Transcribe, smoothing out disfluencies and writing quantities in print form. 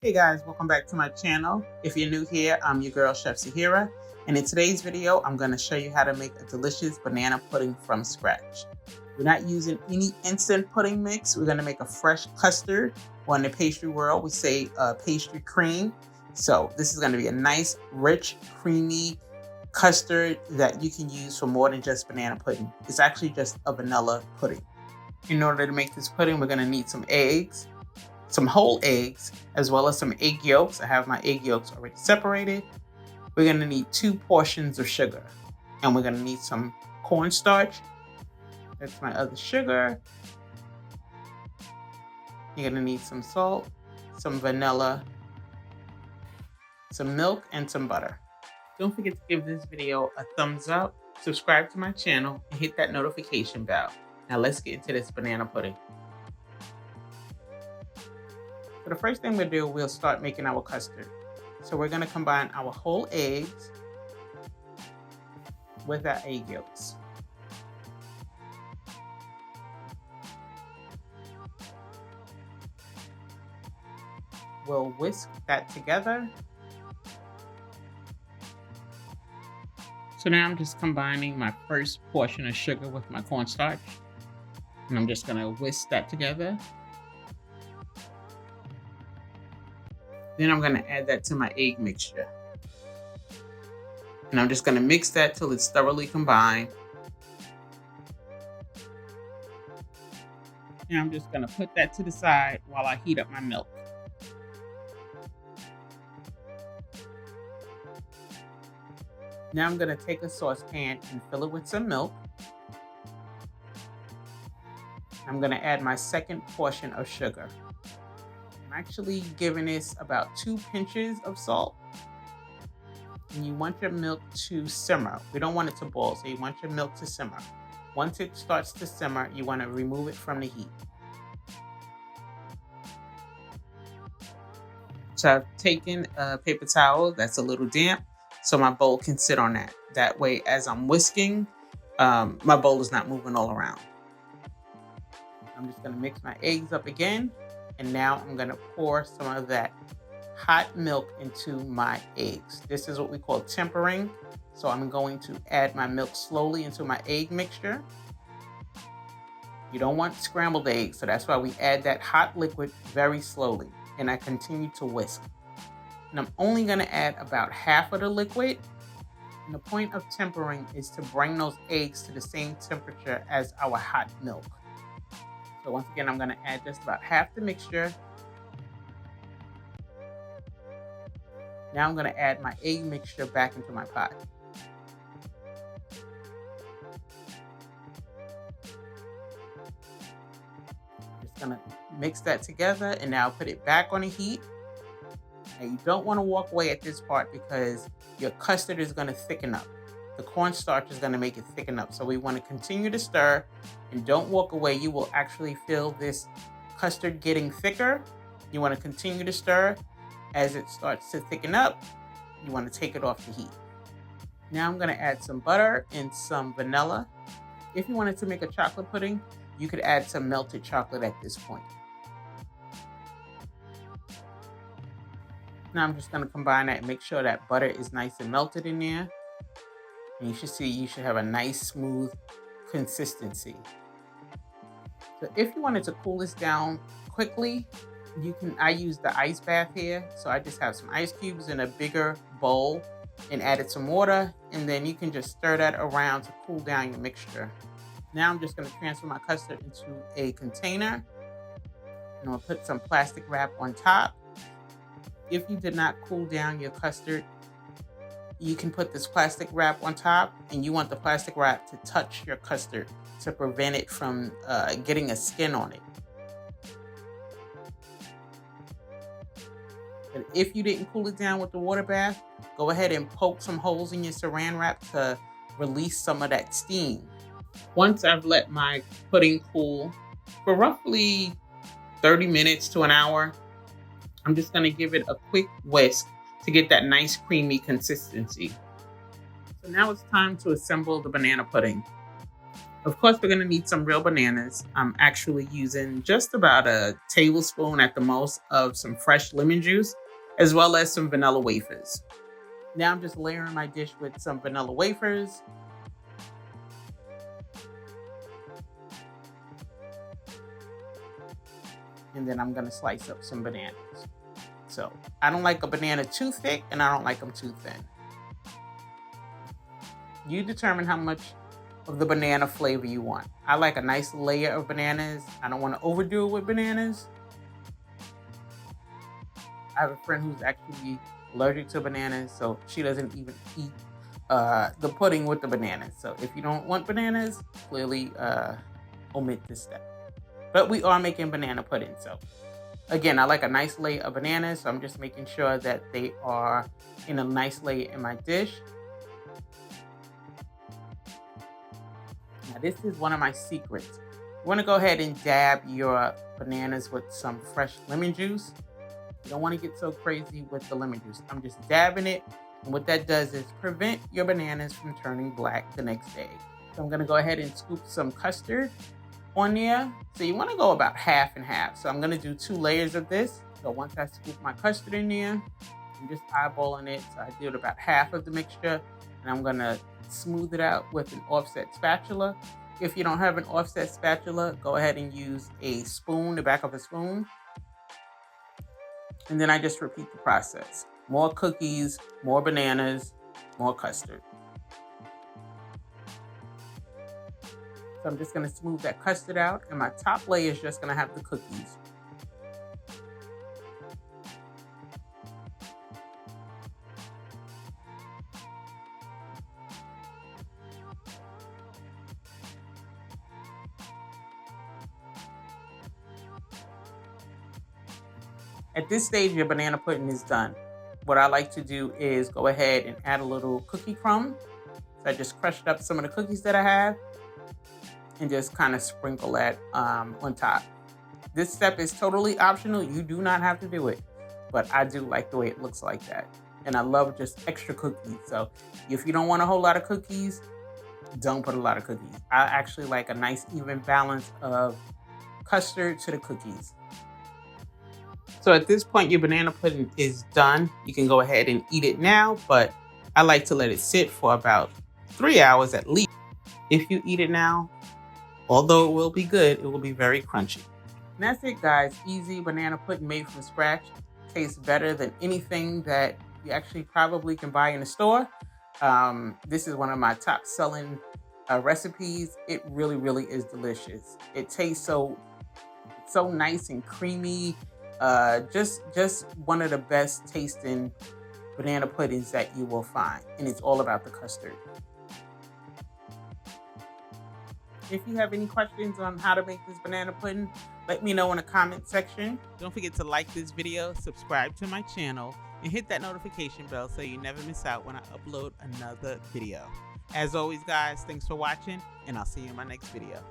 Hey guys, welcome back to my channel. If you're new here, I'm your girl, Chef Sahera, and in today's video, I'm going to show you how to make a delicious banana pudding from scratch. We're not using any instant pudding mix. We're going to make a fresh custard, or in the pastry world, we say pastry cream. So this is going to be a nice, rich, creamy custard that you can use for more than just banana pudding. It's actually just a vanilla pudding. In order to make this pudding, we're going to need some eggs, some whole eggs, as well as some egg yolks. I have my egg yolks already separated. We're going to need 2 portions of sugar, and we're going to need some cornstarch. That's my other sugar. You're going to need some salt, some vanilla, some milk, and some butter. Don't forget to give this video a thumbs up, subscribe to my channel, and hit that notification bell. Now let's get into this banana pudding. So the first thing we'll do, we'll start making our custard. So we're going to combine our whole eggs with our egg yolks. We'll whisk that together. So now I'm just combining my first portion of sugar with my cornstarch. And I'm just going to whisk that together. Then I'm going to add that to my egg mixture. And I'm just going to mix that till it's thoroughly combined. And I'm just going to put that to the side while I heat up my milk. Now I'm going to take a saucepan and fill it with some milk. I'm going to add my second portion of sugar. I'm actually giving this about 2 pinches of salt. And you want your milk to simmer. We don't want it to boil, so you want your milk to simmer. Once it starts to simmer, you want to remove it from the heat. So I've taken a paper towel that's a little damp, so my bowl can sit on that. That way, as I'm whisking, my bowl is not moving all around. I'm just going to mix my eggs up again. And now I'm going to pour some of that hot milk into my eggs. This is what we call tempering. So I'm going to add my milk slowly into my egg mixture. You don't want scrambled eggs, so that's why we add that hot liquid very slowly. And I continue to whisk. And I'm only going to add about half of the liquid. And the point of tempering is to bring those eggs to the same temperature as our hot milk. So once again, I'm going to add just about half the mixture. Now I'm going to add my egg mixture back into my pot. Just going to mix that together and now put it back on the heat. Now you don't want to walk away at this part because your custard is going to thicken up. The cornstarch is going to make it thicken up. So we want to continue to stir and don't walk away. You will actually feel this custard getting thicker. You want to continue to stir. As it starts to thicken up, you want to take it off the heat. Now I'm going to add some butter and some vanilla. If you wanted to make a chocolate pudding, you could add some melted chocolate at this point. Now I'm just going to combine that and make sure that butter is nice and melted in there. And you should see you should have a nice smooth consistency. So if you wanted to cool this down quickly, I use the ice bath here. So I just have some ice cubes in a bigger bowl and added some water. And then you can just stir that around to cool down your mixture. Now I'm just going to transfer my custard into a container. And I'm going to put some plastic wrap on top. If you did not cool down your custard, you can put this plastic wrap on top, and you want the plastic wrap to touch your custard to prevent it from getting a skin on it. But if you didn't cool it down with the water bath, go ahead and poke some holes in your saran wrap to release some of that steam. Once I've let my pudding cool for roughly 30 minutes to an hour, I'm just going to give it a quick whisk to get that nice creamy consistency. So now it's time to assemble the banana pudding. Of course, we're going to need some real bananas. I'm actually using just about a tablespoon at the most of some fresh lemon juice, as well as some vanilla wafers. Now I'm just layering my dish with some vanilla wafers. And then I'm going to slice up some bananas. So I don't like a banana too thick and I don't like them too thin. You determine how much of the banana flavor you want. I like a nice layer of bananas. I don't want to overdo it with bananas. I have a friend who's actually allergic to bananas, so she doesn't even eat the pudding with the bananas. So if you don't want bananas, clearly omit this step. But we are making banana pudding, so again, I like a nice layer of bananas, so I'm just making sure that they are in a nice layer in my dish. Now, this is one of my secrets. You want to go ahead and dab your bananas with some fresh lemon juice. You don't want to get so crazy with the lemon juice. I'm just dabbing it, and what that does is prevent your bananas from turning black the next day. So I'm going to go ahead and scoop some custard on there. So you want to go about half and half. So I'm going to do 2 layers of this. So once I scoop my custard in there, I'm just eyeballing it. So I did about half of the mixture, and I'm going to smooth it out with an offset spatula. If you don't have an offset spatula, go ahead and use a spoon, the back of a spoon. And then I just repeat the process. More cookies, more bananas, more custard. So I'm just going to smooth that custard out, and my top layer is just going to have the cookies. At this stage, your banana pudding is done. What I like to do is go ahead and add a little cookie crumb. So I just crushed up some of the cookies that I have and just kind of sprinkle that on top. This step is totally optional. You do not have to do it, but I do like the way it looks like that. And I love just extra cookies. So if you don't want a whole lot of cookies, don't put a lot of cookies. I actually like a nice even balance of custard to the cookies. So at this point, your banana pudding is done. You can go ahead and eat it now, but I like to let it sit for about 3 hours at least. If you eat it now, although it will be good, it will be very crunchy. And that's it, guys. Easy banana pudding made from scratch. Tastes better than anything that you actually probably can buy in the store. This is one of my top selling recipes. It really, really is delicious. It tastes so nice and creamy. Just one of the best tasting banana puddings that you will find. And it's all about the custard. If you have any questions on how to make this banana pudding, let me know in the comment section. Don't forget to like this video, subscribe to my channel, and hit that notification bell so you never miss out when I upload another video. As always, guys, thanks for watching, and I'll see you in my next video.